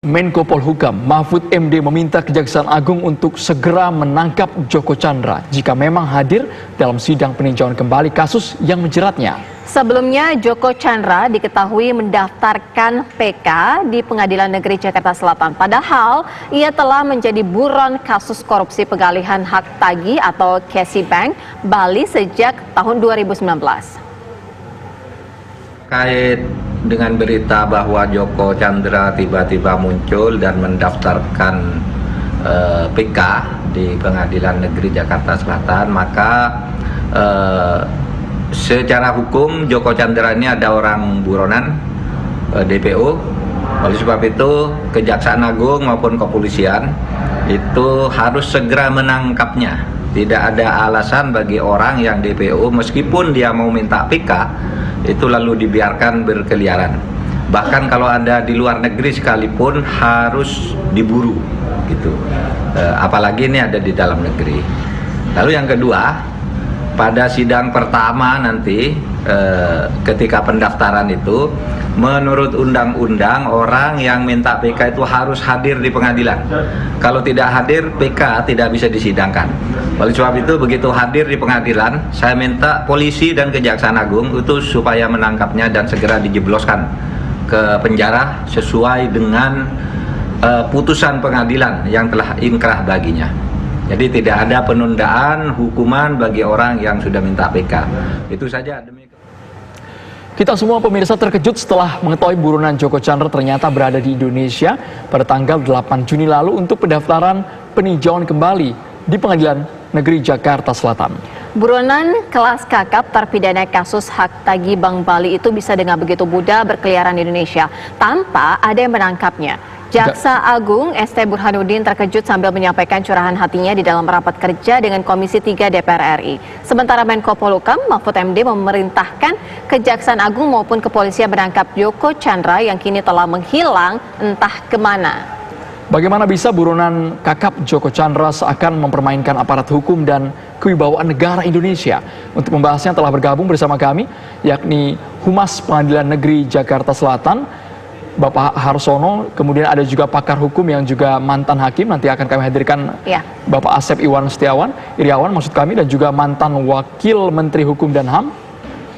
Menko Polhukam Mahfud MD meminta Kejaksaan Agung untuk segera menangkap Joko Chandra jika memang hadir dalam sidang peninjauan kembali kasus yang menjeratnya. Sebelumnya, Joko Chandra diketahui mendaftarkan PK di Pengadilan Negeri Jakarta Selatan. Padahal, ia telah menjadi buron kasus korupsi pengalihan hak tagih atau Cassie Bank Bali sejak tahun 2019. Terkait dengan berita bahwa Joko Chandra tiba-tiba muncul dan mendaftarkan PK di Pengadilan Negeri Jakarta Selatan, maka secara hukum Joko Chandra ini ada orang buronan DPO. Oleh sebab itu Kejaksaan Agung maupun kepolisian itu harus segera menangkapnya. Tidak ada alasan bagi orang yang DPO meskipun dia mau minta PK itu lalu dibiarkan berkeliaran. Bahkan kalau ada di luar negeri sekalipun harus diburu gitu. Apalagi ini ada di dalam negeri. Lalu yang kedua, pada sidang pertama nanti ketika pendaftaran itu, menurut undang-undang orang yang minta PK itu harus hadir di pengadilan. Kalau tidak hadir, PK tidak bisa disidangkan. Oleh sebab itu begitu hadir di pengadilan, saya minta polisi dan Kejaksaan Agung itu supaya menangkapnya dan segera dijebloskan ke penjara sesuai dengan putusan pengadilan yang telah inkrah baginya. Jadi tidak ada penundaan hukuman bagi orang yang sudah minta PK. Itu saja. Kita semua pemirsa terkejut setelah mengetahui buronan Joko Chandra ternyata berada di Indonesia pada tanggal 8 Juni lalu untuk pendaftaran peninjauan kembali di Pengadilan Negeri Jakarta Selatan. Buronan kelas kakap terpidana kasus hak tagih Bank Bali itu bisa dengan begitu mudah berkeliaran di Indonesia tanpa ada yang menangkapnya. Jaksa Agung ST Burhanuddin terkejut sambil menyampaikan curahan hatinya di dalam rapat kerja dengan Komisi 3 DPR RI. Sementara Menko Polhukam Mahfud MD memerintahkan Kejaksaan Agung maupun kepolisian menangkap Joko Chandra yang kini telah menghilang entah kemana. Bagaimana bisa buronan kakap Joko Chandra seakan mempermainkan aparat hukum dan kewibawaan negara Indonesia? Untuk membahasnya telah bergabung bersama kami, yakni Humas Pengadilan Negeri Jakarta Selatan, Bapak Harsono, kemudian ada juga pakar hukum yang juga mantan hakim, nanti akan kami hadirkan Bapak Asep Iriawan maksud kami, dan juga mantan Wakil Menteri Hukum dan HAM,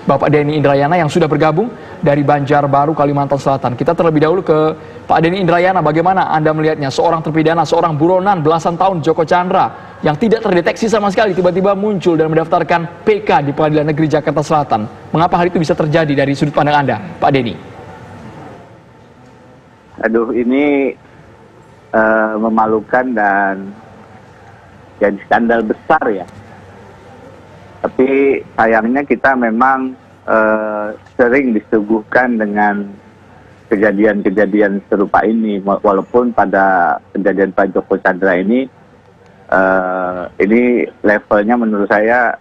Bapak Denny Indrayana yang sudah bergabung dari Banjarbaru, Kalimantan Selatan. Kita terlebih dahulu ke Pak Denny Indrayana, bagaimana Anda melihatnya seorang terpidana, seorang buronan belasan tahun Joko Chandra yang tidak terdeteksi sama sekali tiba-tiba muncul dan mendaftarkan PK di Pengadilan Negeri Jakarta Selatan. Mengapa hal itu bisa terjadi dari sudut pandang Anda, Pak Denny? Aduh, ini memalukan dan jadi skandal besar ya. Tapi sayangnya kita memang sering disuguhkan dengan kejadian-kejadian serupa ini. Walaupun pada kejadian Pak Joko Chandra ini levelnya menurut saya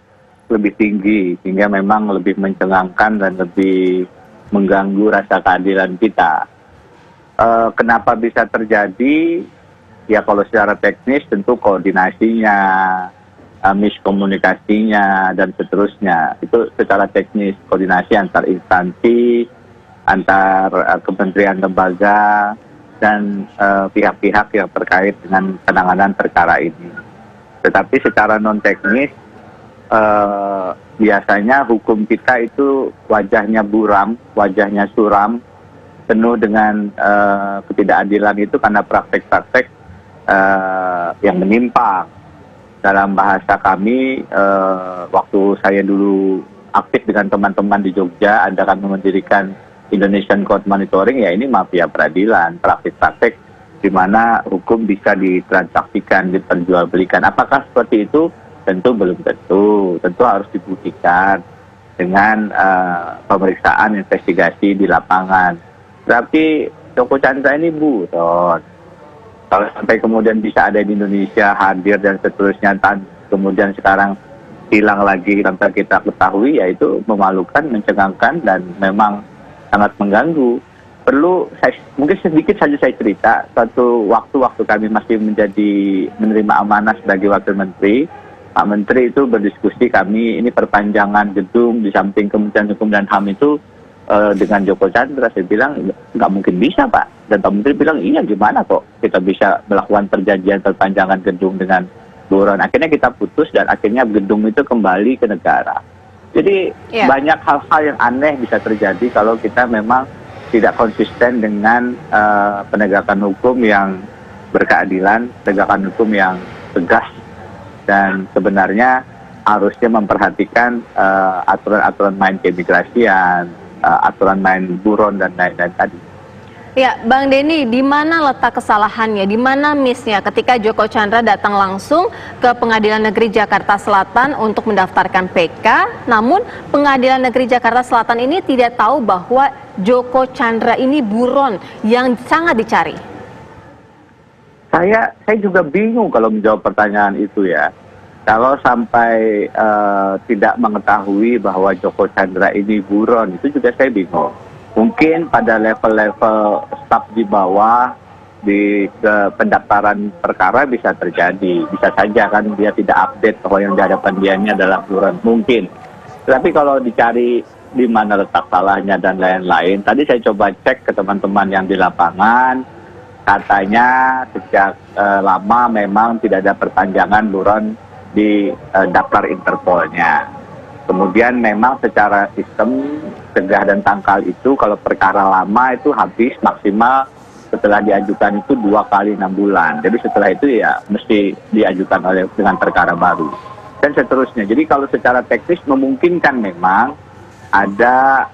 lebih tinggi, sehingga memang lebih mencengangkan dan lebih mengganggu rasa keadilan kita. Kenapa bisa terjadi? Ya kalau secara teknis tentu koordinasinya, miskomunikasinya, dan seterusnya. Itu secara teknis, koordinasi antar instansi, antar kementerian lembaga, dan pihak-pihak yang terkait dengan penanganan perkara ini. Tetapi secara non-teknis, biasanya hukum kita itu wajahnya buram, wajahnya suram, penuh dengan ketidakadilan itu karena praktek-praktek yang menyimpang. Dalam bahasa kami, waktu saya dulu aktif dengan teman-teman di Jogja, Anda kami mendirikan Indonesian Court Monitoring, ya ini mafia peradilan, praktik-praktik di mana hukum bisa ditransaksikan, diperjualbelikan. Apakah seperti itu? Tentu belum tentu. Tentu harus dibuktikan dengan pemeriksaan investigasi di lapangan. Tapi Joko Chandra ini buron. Kalau sampai kemudian bisa ada di Indonesia, hadir dan seterusnya, kemudian sekarang hilang lagi tanpa kita ketahui, ya itu memalukan, mencengangkan, dan memang sangat mengganggu. Mungkin sedikit saja saya cerita, suatu waktu kami masih menerima amanah sebagai Wakil Menteri, Pak Menteri itu berdiskusi kami, ini perpanjangan gedung di samping Kementerian Hukum dan HAM itu dengan Joko Chandra. Saya bilang nggak mungkin bisa Pak, Dan Pak Menteri bilang, iya gimana kok kita bisa melakukan perjanjian perpanjangan gedung dengan buron. Akhirnya kita putus dan akhirnya gedung itu kembali ke negara. Jadi banyak hal-hal yang aneh bisa terjadi kalau kita memang tidak konsisten dengan penegakan hukum yang berkeadilan, penegakan hukum yang tegas, dan sebenarnya harusnya memperhatikan aturan-aturan main keimigrasian, aturan main buron dan lain-lain tadi. Ya, Bang Denny, di mana letak kesalahannya, di mana miss-nya ketika Joko Chandra datang langsung ke Pengadilan Negeri Jakarta Selatan untuk mendaftarkan PK, namun Pengadilan Negeri Jakarta Selatan ini tidak tahu bahwa Joko Chandra ini buron yang sangat dicari? Saya juga bingung kalau menjawab pertanyaan itu ya. Kalau sampai tidak mengetahui bahwa Joko Chandra ini buron, itu juga saya bingung. Mungkin pada level-level staf di bawah di pendaftaran perkara bisa terjadi. Bisa saja kan dia tidak update bahwa yang di hadapan dianya adalah buron. Mungkin. Tapi kalau dicari di mana letak salahnya dan lain-lain, tadi saya coba cek ke teman-teman yang di lapangan, katanya sejak lama memang tidak ada perpanjangan buron di daftar Interpolnya. Kemudian memang secara sistem cegah dan tangkal itu kalau perkara lama itu habis maksimal setelah diajukan itu 2 kali 6 bulan. Jadi setelah itu ya mesti diajukan dengan perkara baru dan seterusnya. Jadi kalau secara teknis memungkinkan memang ada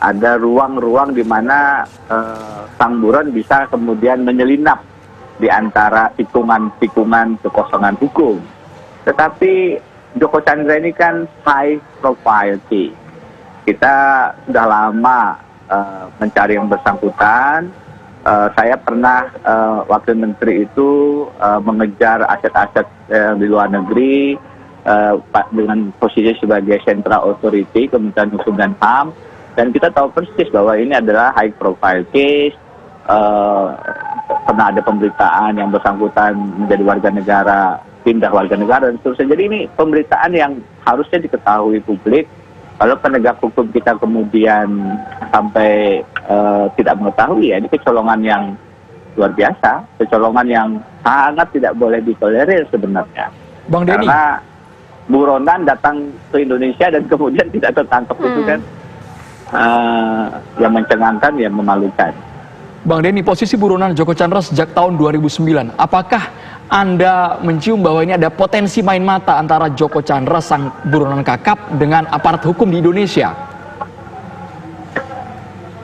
ada ruang-ruang di mana sang buron bisa kemudian menyelinap di antara tikungan-tikungan kekosongan hukum. Tetapi Joko Chandra ini kan high profile case. Kita sudah lama mencari yang bersangkutan. Saya pernah wakil menteri itu mengejar aset-aset di luar negeri dengan posisi sebagai Central Authority Kementerian Hukum dan HAM, dan kita tahu persis bahwa ini adalah high profile case. Pernah ada pemberitaan yang bersangkutan menjadi warga negara, pindah warga negara dan seterusnya. Jadi ini pemberitaan yang harusnya diketahui publik. Kalau penegak hukum kita kemudian sampai tidak mengetahui, ya ini kecolongan yang luar biasa, kecolongan yang sangat tidak boleh ditolerir sebenarnya. Bang Denny, karena buronan datang ke Indonesia dan kemudian tidak tertangkap itu kan yang mencengangkan, yang memalukan. Bang Denny, posisi buronan Joko Chandra sejak tahun 2009, apakah Anda mencium bahwa ini ada potensi main mata antara Joko Chandra sang buronan kakap dengan aparat hukum di Indonesia?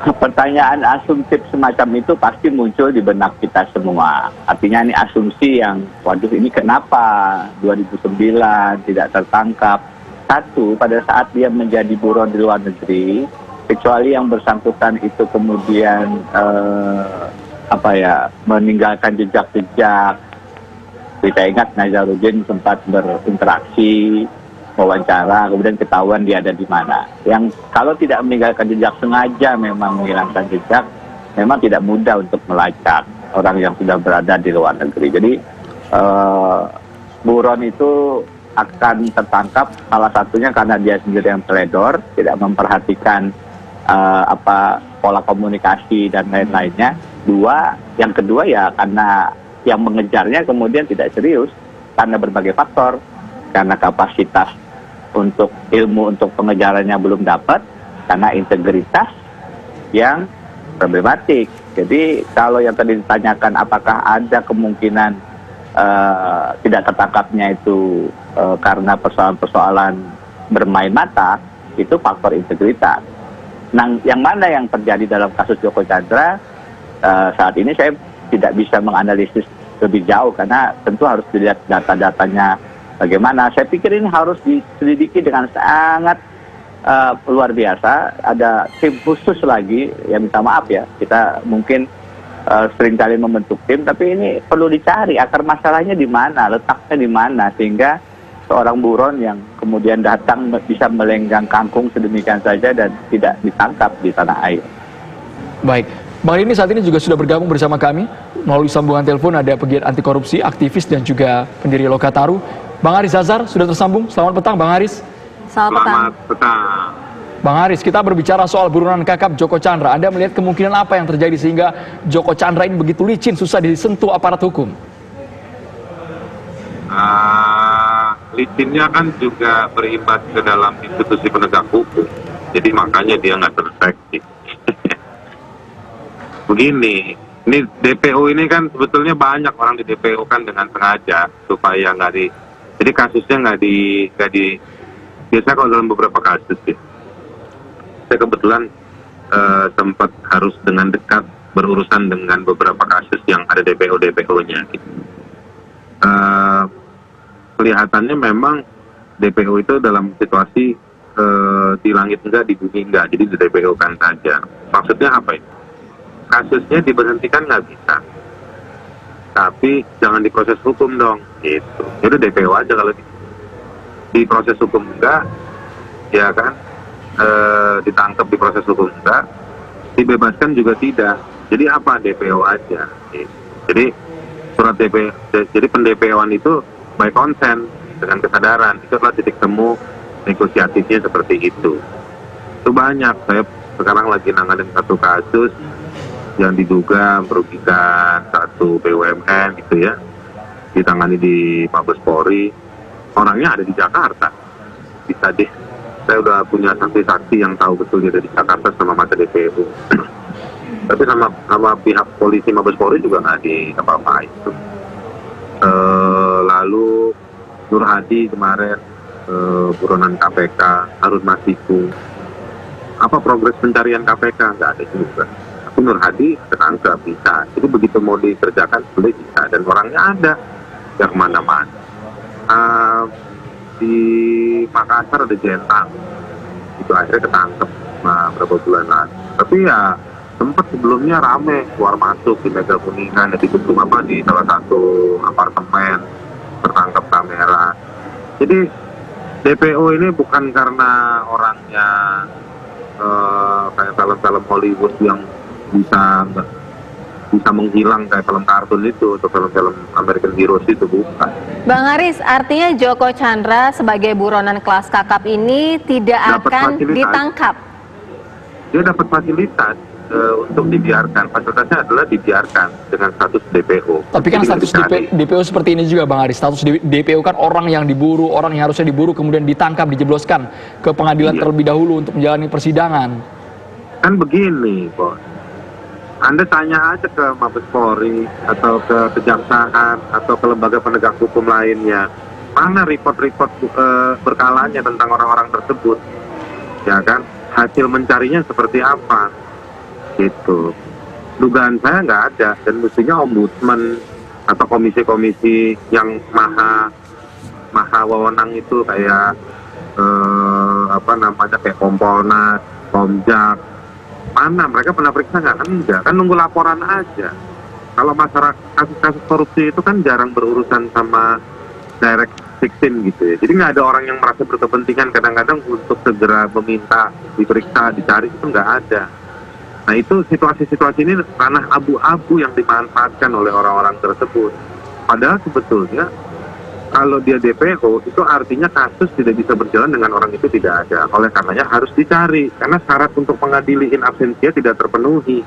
Pertanyaan asumtif semacam itu pasti muncul di benak kita semua. Artinya ini asumsi yang, waduh ini kenapa 2009 tidak tertangkap. Satu, pada saat dia menjadi buron di luar negeri, kecuali yang bersangkutan itu kemudian meninggalkan jejak-jejak. Kita ingat Nazarudin sempat berinteraksi, wawancara, kemudian ketahuan dia ada di mana. Yang kalau tidak meninggalkan jejak, sengaja memang menghilangkan jejak, memang tidak mudah untuk melacak orang yang sudah berada di luar negeri. Jadi buron itu akan tertangkap salah satunya karena dia sendiri yang teledor, tidak memperhatikan pola komunikasi dan lain-lainnya. Yang kedua ya karena yang mengejarnya kemudian tidak serius karena berbagai faktor, karena kapasitas untuk ilmu untuk pengejarannya belum dapat, karena integritas yang problematik. Jadi kalau yang tadi ditanyakan apakah ada kemungkinan tidak tertangkapnya itu karena persoalan-persoalan bermain mata, itu faktor integritas. Nah, yang mana yang terjadi dalam kasus Joko Chandra saat ini saya tidak bisa menganalisis lebih jauh karena tentu harus dilihat data-datanya bagaimana. Saya pikir ini harus diselidiki dengan sangat luar biasa. Ada tim khusus lagi, ya minta maaf ya, kita mungkin seringkali membentuk tim, tapi ini perlu dicari akar masalahnya di mana, letaknya di mana, sehingga seorang buron yang kemudian datang bisa melenggang kangkung sedemikian saja dan tidak ditangkap di tanah air. Baik, Bang Denny saat ini juga sudah bergabung bersama kami melalui sambungan telepon. Ada pegiat anti korupsi, aktivis dan juga pendiri Lokataru, Bang Haris Azhar sudah tersambung. Selamat petang Bang Haris. Selamat petang. Bang Haris, kita berbicara soal buronan kakap Joko Chandra. Anda melihat kemungkinan apa yang terjadi sehingga Joko Chandra ini begitu licin, susah disentuh aparat hukum? Licinnya kan juga berimbas ke dalam institusi penegak hukum. Jadi makanya dia nggak terdeteksi. Begini, ini DPO ini kan sebetulnya banyak orang di DPO kan dengan sengaja supaya nggak di. Jadi kasusnya nggak di. Biasanya kalau dalam beberapa kasus ya. Saya kebetulan sempat harus dengan dekat berurusan dengan beberapa kasus yang ada DPO-nya. Gitu. Kelihatannya memang DPO itu dalam situasi di langit enggak, di bumi enggak, jadi di DPO kan saja. Maksudnya apa itu? Kasusnya diberhentikan nggak bisa, tapi jangan diproses hukum dong, gitu. Jadi DPO aja kalau di proses hukum enggak, ya kan? Ditangkap di proses hukum enggak, dibebaskan juga tidak. Jadi apa, DPO aja. Gitu. Jadi surat DPO, jadi pendPO-an itu by consent, dengan kesadaran. Itu adalah titik temu negosiatifnya seperti itu. Itu banyak. Saya sekarang lagi nanganin satu kasus yang diduga merugikan satu BUMN gitu ya, ditangani di Mabes Polri. Orangnya ada di Jakarta. Bisa deh. Saya udah punya saksi-saksi yang tahu betul dia ada di Jakarta sama mata DPO. Tapi sama pihak polisi Mabes Polri juga nggak di apa-apain itu. Lalu Nur Hadi kemarin, buronan KPK, Harun Masiku. Apa progres pencarian KPK? Nggak ada juga. Tapi Nur Hadi ketangkep, bisa. Jadi begitu mau dikerjakan boleh bisa. Dan orangnya ada yang kemana-mana. Di Makassar ada Jentang, itu akhirnya ketangkep beberapa bulan lalu. Tapi ya sempat sebelumnya rame keluar masuk di Mega Kuningan, di gedung apa, di salah satu apartemen, tertangkap kamera. Jadi DPO ini bukan karena orangnya kayak film-film Hollywood yang bisa menghilang kayak film kartun itu atau film-film American Heroes itu, bukan. Bang Haris, artinya Joko Chandra sebagai buronan kelas kakap ini tidak akan ditangkap? Dia dapat fasilitas untuk dibiarkan. Fasilitasnya adalah dibiarkan dengan status DPO. Tapi kan status DPO seperti ini juga, Bang Haris. Status DPO kan orang yang diburu, orang yang harusnya diburu kemudian ditangkap, dijebloskan ke pengadilan terlebih dahulu untuk menjalani persidangan. Kan begini, Bos. Anda tanya aja ke Mabes Polri atau ke Kejaksaan atau ke lembaga penegak hukum lainnya, mana report-report berkalanya tentang orang-orang tersebut, ya kan? Hasil mencarinya seperti apa, gitu. Dugaan saya nggak ada, dan mestinya ombudsman atau komisi-komisi yang maha wewenang itu kayak kayak Kompolnas, Komjak. Mana mereka pernah periksa nggak? Kan enggak, kan nunggu laporan aja. Kalau masyarakat kasus-kasus korupsi itu kan jarang berurusan sama direct victim gitu ya. Jadi nggak ada orang yang merasa berkepentingan kadang-kadang untuk segera meminta diperiksa, dicari, itu nggak ada. Nah itu situasi-situasi ini ranah abu-abu yang dimanfaatkan oleh orang-orang tersebut. Padahal sebetulnya kalau dia DPO itu artinya kasus tidak bisa berjalan dengan orang itu tidak ada. Oleh karenanya harus dicari, karena syarat untuk mengadili in absentia tidak terpenuhi.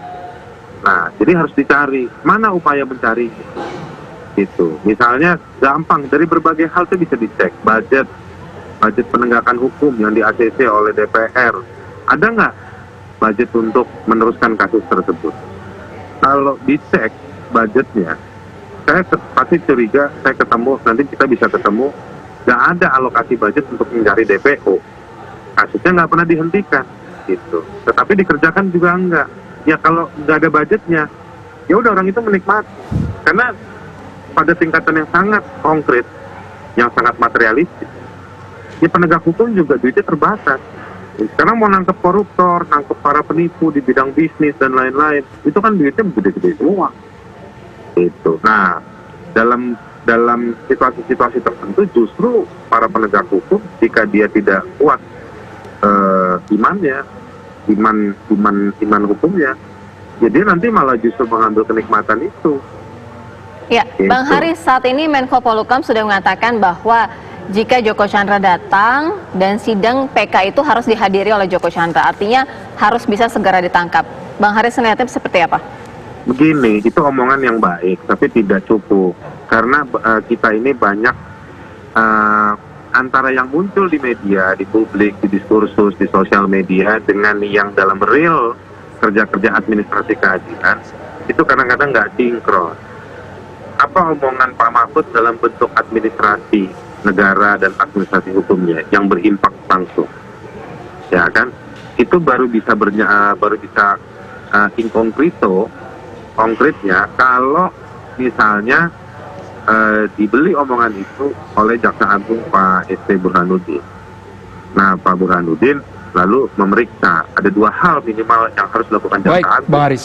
Nah, jadi harus dicari. Mana upaya mencari? Gitu. Misalnya gampang, dari berbagai hal itu bisa dicek. Budget penegakan hukum yang di ACC oleh DPR. Ada nggak budget untuk meneruskan kasus tersebut? Kalau dicek budgetnya, saya pasti curiga, saya ketemu, nanti kita bisa ketemu, nggak ada alokasi budget untuk mencari DPO. Kasusnya nggak pernah dihentikan, gitu. Tetapi dikerjakan juga enggak. Ya kalau nggak ada budgetnya, ya udah orang itu menikmati. Karena pada tingkatan yang sangat konkret, yang sangat materialistis, ya penegak hukum juga duitnya terbatas. Sekarang mau nangkep koruptor, nangkep para penipu di bidang bisnis dan lain-lain, itu kan duitnya gede-gede semua. Itu. Nah, dalam situasi-situasi tertentu justru para penegak hukum jika dia tidak kuat iman hukumnya, ya dia nanti malah justru mengambil kenikmatan itu. Ya, Bang Haris, saat ini Menko Polhukam sudah mengatakan bahwa jika Joko Chandra datang dan sidang PK itu harus dihadiri oleh Joko Chandra, artinya harus bisa segera ditangkap. Bang Haris melihatnya seperti apa? Begini, itu omongan yang baik, tapi tidak cukup. Karena kita ini banyak antara yang muncul di media, di publik, di diskursus, di sosial media, dengan yang dalam real kerja-kerja administrasi keadilan, itu kadang-kadang nggak sinkron. Apa omongan Pak Mahfud dalam bentuk administrasi negara dan administrasi hukumnya yang berimpak langsung, ya kan? Itu baru bisa in concreto, konkretnya kalau misalnya dibeli omongan itu oleh Jaksa Agung Pak ST Burhanuddin. Nah, Pak Burhanuddin lalu memeriksa. Ada dua hal minimal yang harus dilakukan Jaksa Baik, Agung. Bang Haris.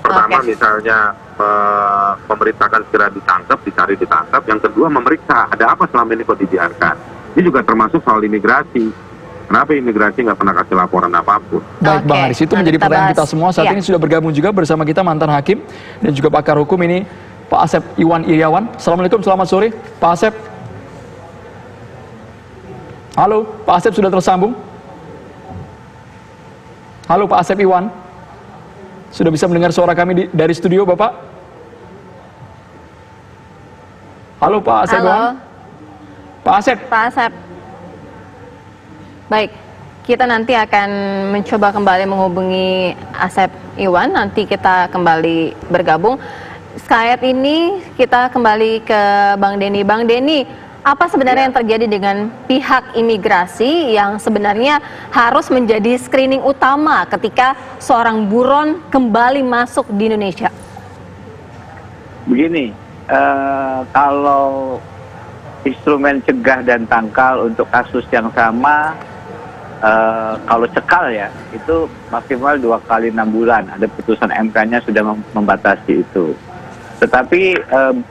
Pertama, misalnya memerintahkan segera ditangkap, dicari ditangkap. Yang kedua, memeriksa ada apa selama ini kok dibiarkan. Ini juga termasuk soal imigrasi. Kenapa imigrasi nggak pernah kasih laporan apapun? Baik, Bang Haris, itu nanti menjadi kita pertanyaan bahas. kita semua. Saat ini sudah bergabung juga bersama kita mantan hakim dan juga pakar hukum ini, Pak Asep Iwan Iriawan. Assalamualaikum, selamat sore, Pak Asep. Halo, Pak Asep sudah tersambung? Halo, Pak Asep Iwan. Sudah bisa mendengar suara kami dari studio, Bapak? Halo, Pak Asep Halo. Iwan. Pak Asep. Pak Asep. Baik, kita nanti akan mencoba kembali menghubungi Asep Iwan, nanti kita kembali bergabung. Saat ini kita kembali ke Bang Denny. Bang Denny, apa sebenarnya yang terjadi dengan pihak imigrasi yang sebenarnya harus menjadi screening utama ketika seorang buron kembali masuk di Indonesia? Begini, kalau instrumen cegah dan tangkal untuk kasus yang sama, kalau cekal ya, itu maksimal 2 kali 6 bulan. Ada putusan MK-nya sudah membatasi itu. Tetapi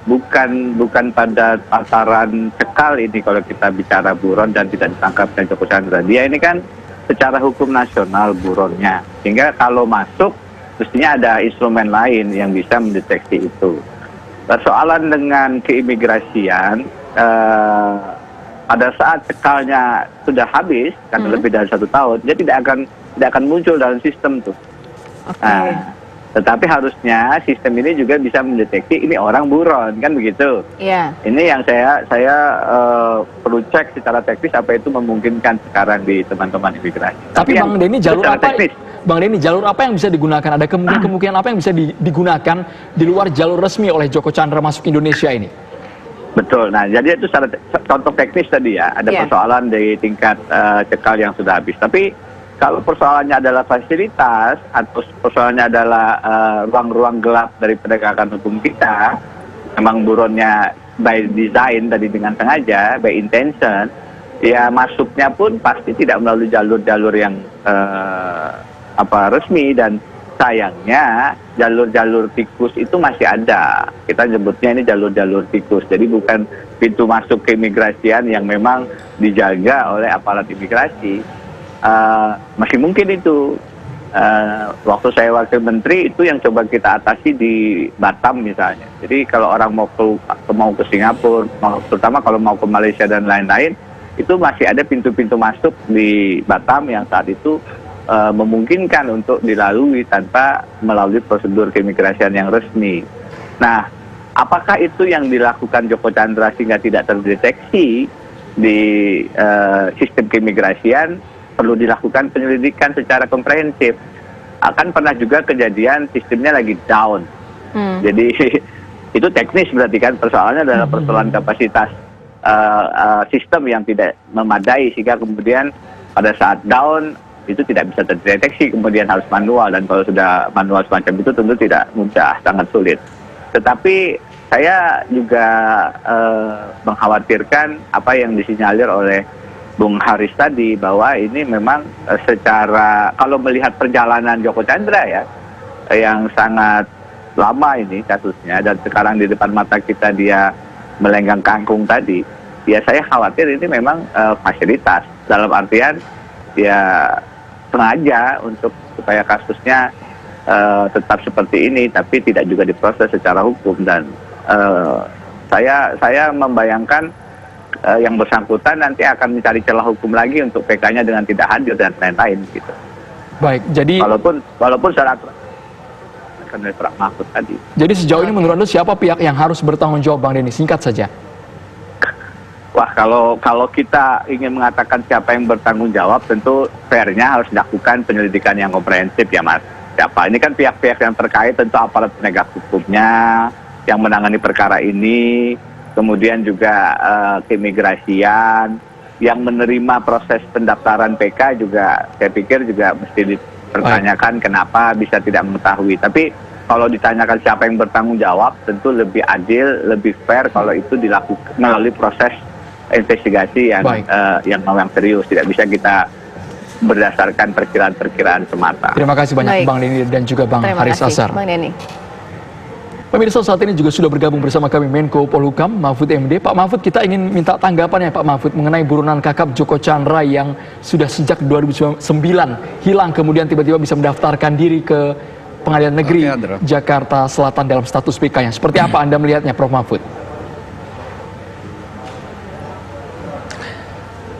bukan pada tataran cekal ini kalau kita bicara buron dan tidak ditangkapnya Joko Chandra. Dia ini kan secara hukum nasional buronnya. Sehingga kalau masuk, mestinya ada instrumen lain yang bisa mendeteksi itu. Persoalan dengan keimigrasian, pada saat cekalnya sudah habis, karena lebih dari 1 tahun, dia tidak akan muncul dalam sistem tuh. Nah, tetapi harusnya sistem ini juga bisa mendeteksi ini orang buron, kan begitu? Iya. Ini yang saya perlu cek secara teknis apa itu memungkinkan sekarang di teman-teman imigrasi. Tapi Bang Denny, jalur secara apa? teknis, Bang Denny, jalur apa yang bisa digunakan? Ada kemungkinan apa yang bisa digunakan di luar jalur resmi oleh Joko Chandra masuk Indonesia ini? betul. Nah, jadi itu contoh teknis tadi ya. Ada persoalan di tingkat cekal yang sudah habis. Tapi kalau persoalannya adalah fasilitas atau persoalannya adalah ruang-ruang gelap dari penegakan hukum kita, memang buronnya by design tadi dengan sengaja, by intention, ya masuknya pun pasti tidak melalui jalur-jalur yang resmi, dan sayangnya jalur-jalur tikus itu masih ada. Kita nyebutnya ini jalur-jalur tikus. Jadi bukan pintu masuk keimigrasian yang memang dijaga oleh aparat imigrasi. Masih mungkin itu. Waktu saya wakil menteri itu yang coba kita atasi di Batam misalnya. Jadi kalau orang mau ke Singapura, terutama kalau mau ke Malaysia dan lain-lain, itu masih ada pintu-pintu masuk di Batam yang saat itu memungkinkan untuk dilalui tanpa melalui prosedur keimigrasian yang resmi. Nah, apakah itu yang dilakukan Joko Chandra sehingga tidak terdeteksi di sistem keimigrasian? Perlu dilakukan penyelidikan secara komprehensif. Akan pernah juga kejadian sistemnya lagi down. Jadi itu teknis berarti kan, persoalannya adalah persoalan kapasitas sistem yang tidak memadai sehingga kemudian pada saat down itu tidak bisa terdeteksi, kemudian harus manual, dan kalau sudah manual semacam itu tentu tidak mudah, sangat sulit. Tetapi saya juga mengkhawatirkan apa yang disinyalir oleh Bung Haris tadi, bahwa ini memang secara, kalau melihat perjalanan Joko Chandra ya, yang sangat lama ini kasusnya, dan sekarang di depan mata kita dia melenggang kangkung tadi, ya saya khawatir ini memang fasilitas, dalam artian ya sengaja untuk supaya kasusnya tetap seperti ini, tapi tidak juga diproses secara hukum. Dan saya membayangkan yang bersangkutan nanti akan mencari celah hukum lagi untuk PK-nya dengan tidak hadir dan lain-lain gitu. Baik, jadi Walaupun syarat oleh Pak Mahfud tadi. jadi sejauh ini menurut Anda siapa pihak yang harus bertanggung jawab, Bang Denny? Singkat saja. Wah, kalau kita ingin mengatakan siapa yang bertanggung jawab, tentu fairnya harus dilakukan penyelidikan yang komprehensif ya Mas. Siapa? Ini kan pihak-pihak yang terkait, tentu aparat penegak hukumnya yang menangani perkara ini, kemudian juga keimigrasian, yang menerima proses pendaftaran PK juga, saya pikir juga mesti dipertanyakan kenapa bisa tidak mengetahui. Tapi kalau ditanyakan siapa yang bertanggung jawab, tentu lebih adil, lebih fair kalau itu dilakukan melalui proses investigasi yang serius. Tidak bisa kita berdasarkan perkiraan-perkiraan semata. Terima kasih banyak Baik. Bang Denny dan juga Bang Terima Haris kasih, Azhar. Bang Denny. Pemirsa, saat ini juga sudah bergabung bersama kami Menko Polhukam Mahfud MD. Pak Mahfud, kita ingin minta tanggapannya Pak Mahfud mengenai buronan kakap Joko Chandra yang sudah sejak 2009 hilang, kemudian tiba-tiba bisa mendaftarkan diri ke Pengadilan Negeri Jakarta Selatan dalam status PK-nya. Seperti apa Anda melihatnya, Prof. Mahfud?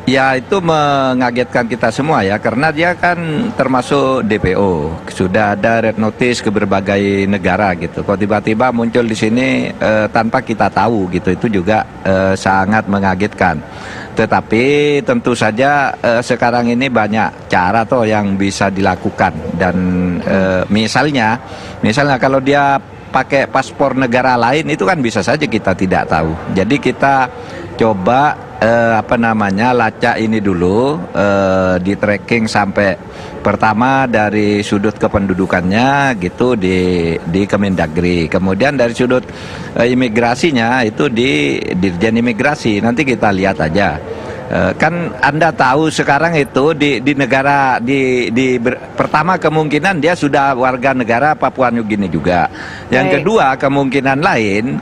Ya, itu mengagetkan kita semua ya, karena dia kan termasuk DPO, sudah ada red notice ke berbagai negara gitu. Kok tiba-tiba muncul di sini tanpa kita tahu gitu, itu juga sangat mengagetkan. Tetapi tentu saja sekarang ini banyak cara toh yang bisa dilakukan, dan misalnya kalau dia pakai paspor negara lain itu kan bisa saja kita tidak tahu. Jadi kita coba lacak ini dulu, di tracking sampai pertama dari sudut kependudukannya gitu di Kemendagri, kemudian dari sudut imigrasinya itu di Dirjen Imigrasi. Nanti kita lihat aja. Kan Anda tahu sekarang itu di negara pertama kemungkinan dia sudah warga negara Papua Nugini juga. Yang kedua kemungkinan lain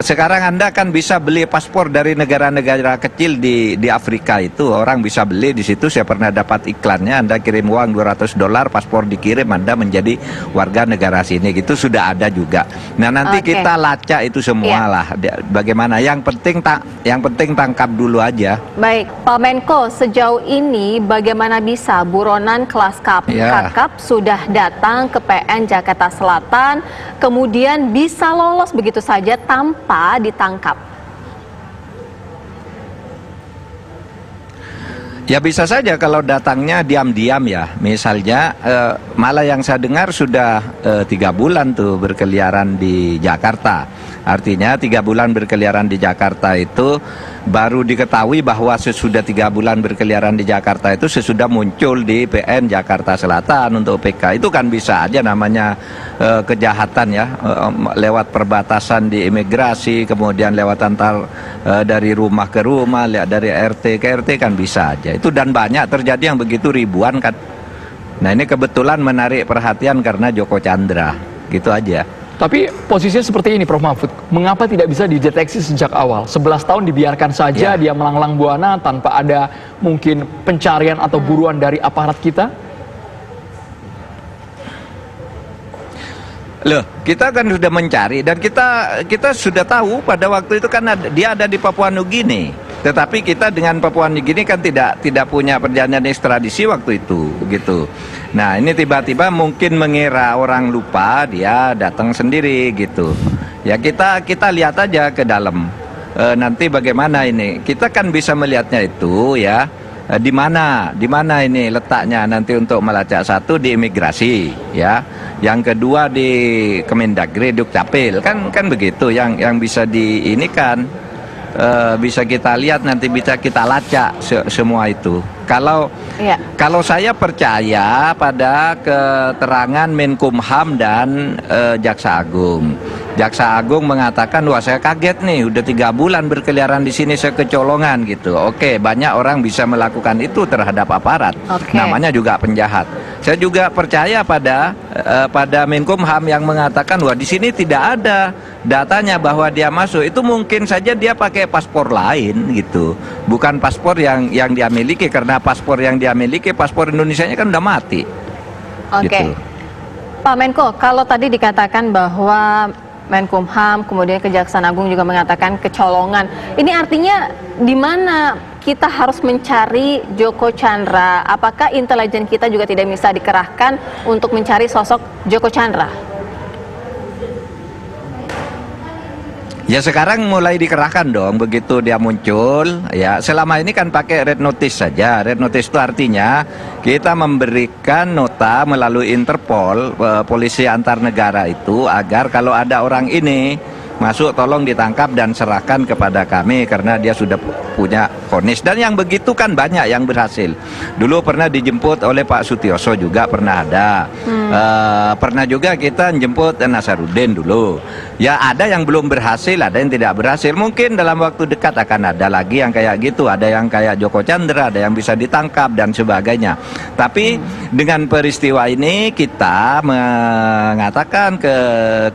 sekarang Anda kan bisa beli paspor dari negara-negara kecil di Afrika itu, orang bisa beli di situ. Saya pernah dapat iklannya, Anda kirim uang $200, paspor dikirim, Anda menjadi warga negara sini gitu, sudah ada juga. Nah, nanti kita lacak itu semua lah. Bagaimana? Yang penting tangkap dulu aja. Baik, Pak Menko, sejauh ini bagaimana bisa buronan kelas kakap sudah datang ke PN Jakarta Selatan, kemudian bisa lolos begitu saja tanpa ditangkap? Ya bisa saja kalau datangnya diam-diam ya. Misalnya malah yang saya dengar sudah 3 bulan tuh berkeliaran di Jakarta. Artinya 3 bulan berkeliaran di Jakarta itu baru diketahui bahwa sesudah 3 bulan berkeliaran di Jakarta itu sesudah muncul di PN Jakarta Selatan untuk PK. Itu kan bisa aja namanya kejahatan ya, lewat perbatasan di imigrasi, kemudian lewat antar dari rumah ke rumah, dari RT ke RT kan bisa aja. Itu dan banyak terjadi yang begitu ribuan kan. Nah, ini kebetulan menarik perhatian karena Joko Chandra, gitu aja. Tapi posisinya seperti ini, Prof. Mahfud. Mengapa tidak bisa dideteksi sejak awal? 11 tahun dibiarkan saja dia melanglang buana tanpa ada mungkin pencarian atau buruan dari aparat kita? Loh, kita kan sudah mencari dan kita sudah tahu pada waktu itu kan dia ada di Papua Nugini. Tetapi kita dengan Papua Nugini kan tidak punya perjanjian ekstradisi waktu itu, gitu. Nah, ini tiba-tiba mungkin mengira orang lupa, dia datang sendiri, gitu. Ya kita lihat aja ke dalam. Nanti bagaimana ini? Kita kan bisa melihatnya itu ya. Di mana ini letaknya nanti untuk melacak. Satu di imigrasi, ya. Yang kedua di Kemendagri, Dukcapil, kan begitu. Yang bisa bisa kita lihat, nanti bisa kita lacak semua itu. Kalau saya percaya pada keterangan Menkumham dan Jaksa Agung. Jaksa Agung mengatakan, wah saya kaget nih, udah 3 bulan berkeliaran di sini saya kecolongan gitu. Oke, banyak orang bisa melakukan itu terhadap aparat. Namanya juga penjahat. Saya juga percaya pada Menkumham yang mengatakan, wah di sini tidak ada datanya bahwa dia masuk. Itu mungkin saja dia pakai paspor lain gitu, bukan paspor yang dia miliki, karena paspor yang dia miliki, paspor Indonesianya kan udah mati. Oke. Gitu. Pak Menko, kalau tadi dikatakan bahwa Menkumham, kemudian Kejaksaan Agung juga mengatakan kecolongan. Ini artinya di mana kita harus mencari Joko Chandra? Apakah intelijen kita juga tidak bisa dikerahkan untuk mencari sosok Joko Chandra? Ya sekarang mulai dikerahkan dong begitu dia muncul. Ya selama ini kan pakai red notice saja. Red notice itu artinya kita memberikan nota melalui Interpol, polisi antar negara itu, agar kalau ada orang ini masuk tolong ditangkap dan serahkan kepada kami karena dia sudah punya vonis. Dan yang begitu kan banyak yang berhasil. Dulu pernah dijemput oleh Pak Sutioso juga pernah ada. Pernah juga kita jemput Nasaruddin dulu. Ya ada yang belum berhasil, ada yang tidak berhasil. Mungkin dalam waktu dekat akan ada lagi yang kayak gitu. Ada yang kayak Joko Chandra, ada yang bisa ditangkap dan sebagainya. Tapi dengan peristiwa ini kita mengatakan ke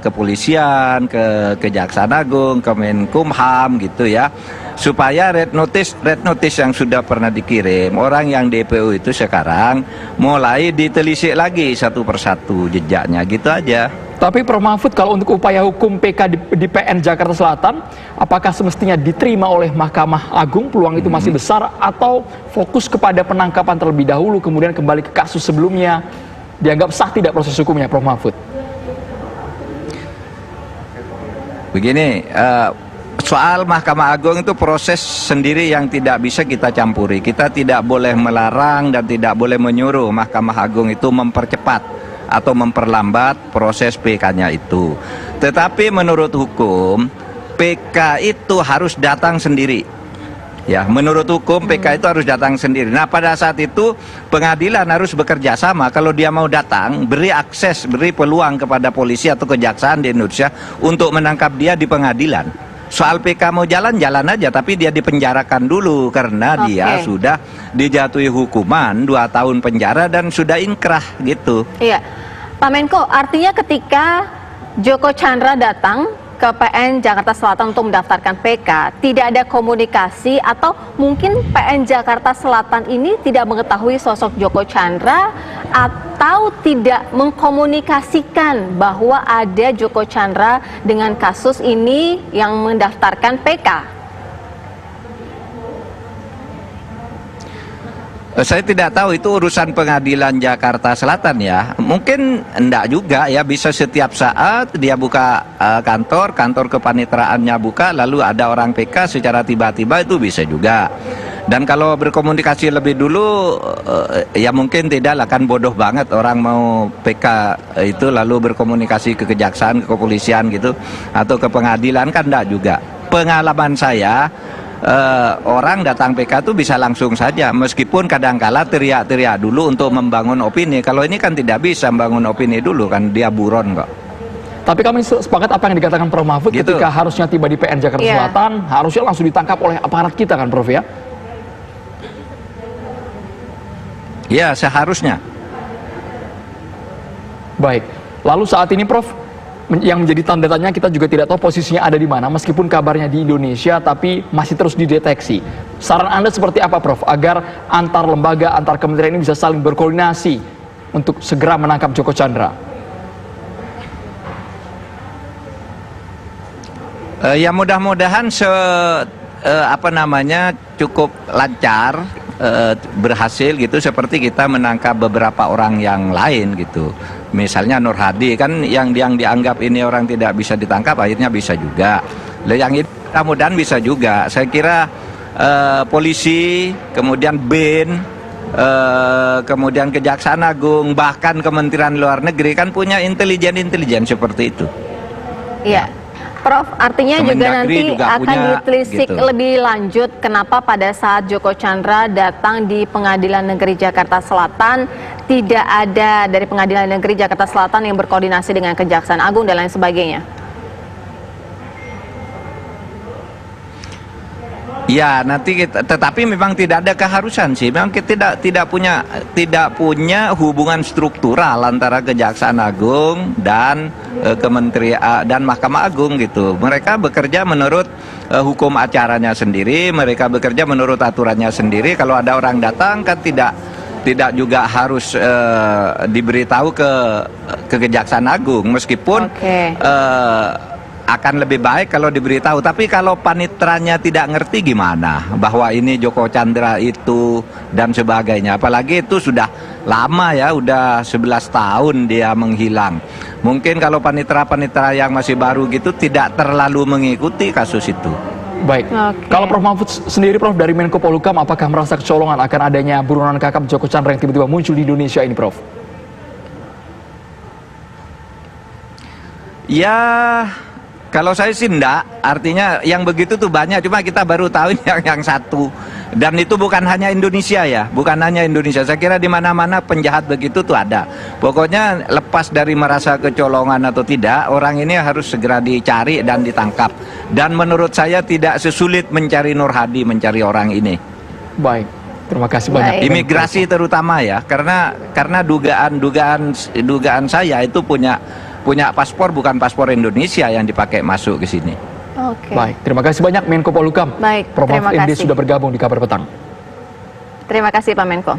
kepolisian, ke Kejaksaan Agung, ke Menkumham gitu ya, supaya red notice yang sudah pernah dikirim orang yang DPO itu sekarang mulai ditelisik lagi satu persatu jejaknya, gitu aja. Tapi Prof Mahfud, kalau untuk upaya hukum PK di PN Jakarta Selatan, apakah semestinya diterima oleh Mahkamah Agung, peluang itu masih besar, atau fokus kepada penangkapan terlebih dahulu kemudian kembali ke kasus sebelumnya, dianggap sah tidak proses hukumnya, Prof Mahfud? Begini, soal Mahkamah Agung itu proses sendiri yang tidak bisa kita campuri. Kita tidak boleh melarang dan tidak boleh menyuruh Mahkamah Agung itu mempercepat atau memperlambat proses PK-nya itu. Tetapi menurut hukum, PK itu harus datang sendiri. Ya, menurut hukum PK itu harus datang sendiri. Nah, pada saat itu pengadilan harus bekerja sama. Kalau dia mau datang, beri akses, beri peluang kepada polisi atau kejaksaan di Indonesia untuk menangkap dia di pengadilan. Soal PK mau jalan aja, tapi dia dipenjarakan dulu karena dia sudah dijatuhi hukuman 2 tahun penjara dan sudah inkrah gitu. Iya, Pak Menko, artinya ketika Joko Chandra datang ke PN Jakarta Selatan untuk mendaftarkan PK, tidak ada komunikasi, atau mungkin PN Jakarta Selatan ini tidak mengetahui sosok Joko Chandra atau tidak mengkomunikasikan bahwa ada Joko Chandra dengan kasus ini yang mendaftarkan PK. Saya tidak tahu, itu urusan pengadilan Jakarta Selatan ya. Mungkin enggak juga ya, bisa setiap saat dia buka kantor kepaniteraannya buka, lalu ada orang PK secara tiba-tiba, itu bisa juga. Dan kalau berkomunikasi lebih dulu, ya mungkin tidak lah, kan bodoh banget orang mau PK itu lalu berkomunikasi ke kejaksaan, ke kepolisian gitu, atau ke pengadilan, kan enggak juga. Pengalaman saya, orang datang PK itu bisa langsung saja, meskipun kadangkala teriak-teriak dulu untuk membangun opini. Kalau ini kan tidak bisa membangun opini dulu, kan dia buron kok. Tapi kami sepakat apa yang dikatakan Prof Mahfud, gitu. Ketika harusnya tiba di PN Jakarta Selatan, harusnya langsung ditangkap oleh aparat kita kan, Prof ya? Ya, seharusnya. Baik, lalu saat ini Prof, yang menjadi tanda tanya, kita juga tidak tahu posisinya ada di mana, meskipun kabarnya di Indonesia, tapi masih terus dideteksi. Saran Anda seperti apa, Prof, agar antar lembaga, antar kementerian ini bisa saling berkoordinasi untuk segera menangkap Joko Chandra? Ya mudah-mudahan cukup lancar, berhasil gitu, seperti kita menangkap beberapa orang yang lain gitu. Misalnya Nur Hadi kan yang dianggap ini orang tidak bisa ditangkap, akhirnya bisa juga. Yang itu mudah-mudahan bisa juga. Saya kira polisi, kemudian BIN, kemudian Kejaksaan Agung, bahkan Kementerian Luar Negeri kan punya intelijen seperti itu. Iya. Prof, artinya juga nanti akan ditelisik gitu lebih lanjut kenapa pada saat Joko Chandra datang di Pengadilan Negeri Jakarta Selatan tidak ada dari Pengadilan Negeri Jakarta Selatan yang berkoordinasi dengan Kejaksaan Agung dan lain sebagainya. Ya, nanti tetapi memang tidak ada keharusan sih. Memang kita tidak punya hubungan struktural antara Kejaksaan Agung dan Kementerian dan Mahkamah Agung gitu. Mereka bekerja menurut hukum acaranya sendiri, mereka bekerja menurut aturannya sendiri. Kalau ada orang datang kan tidak juga harus diberitahu ke Kejaksaan Agung, meskipun akan lebih baik kalau diberitahu. Tapi kalau panitranya tidak ngerti gimana bahwa ini Joko Chandra itu dan sebagainya. Apalagi itu sudah lama ya, udah 11 tahun dia menghilang. Mungkin kalau panitera-panitera yang masih baru gitu tidak terlalu mengikuti kasus itu. Baik, kalau Prof Mahfud sendiri, Prof, dari Menko Polhukam, apakah merasa kecolongan akan adanya buronan kakap Joko Chandra yang tiba-tiba muncul di Indonesia ini, Prof? Ya, kalau saya sih enggak, artinya yang begitu tuh banyak, cuma kita baru tahu yang satu. Dan itu bukan hanya Indonesia ya, bukan hanya Indonesia. Saya kira di mana-mana penjahat begitu tuh ada. Pokoknya lepas dari merasa kecolongan atau tidak, orang ini harus segera dicari dan ditangkap. Dan menurut saya tidak sesulit mencari Nur Hadi, mencari orang ini. Baik, terima kasih banyak. Imigrasi terutama ya, karena dugaan saya itu punya paspor bukan paspor Indonesia yang dipakai masuk ke sini. Baik, terima kasih banyak Menko Polhukam. Baik, Prof terima Mahfud MD kasih. sudah bergabung di Kabar Petang. Terima kasih Pak Menko.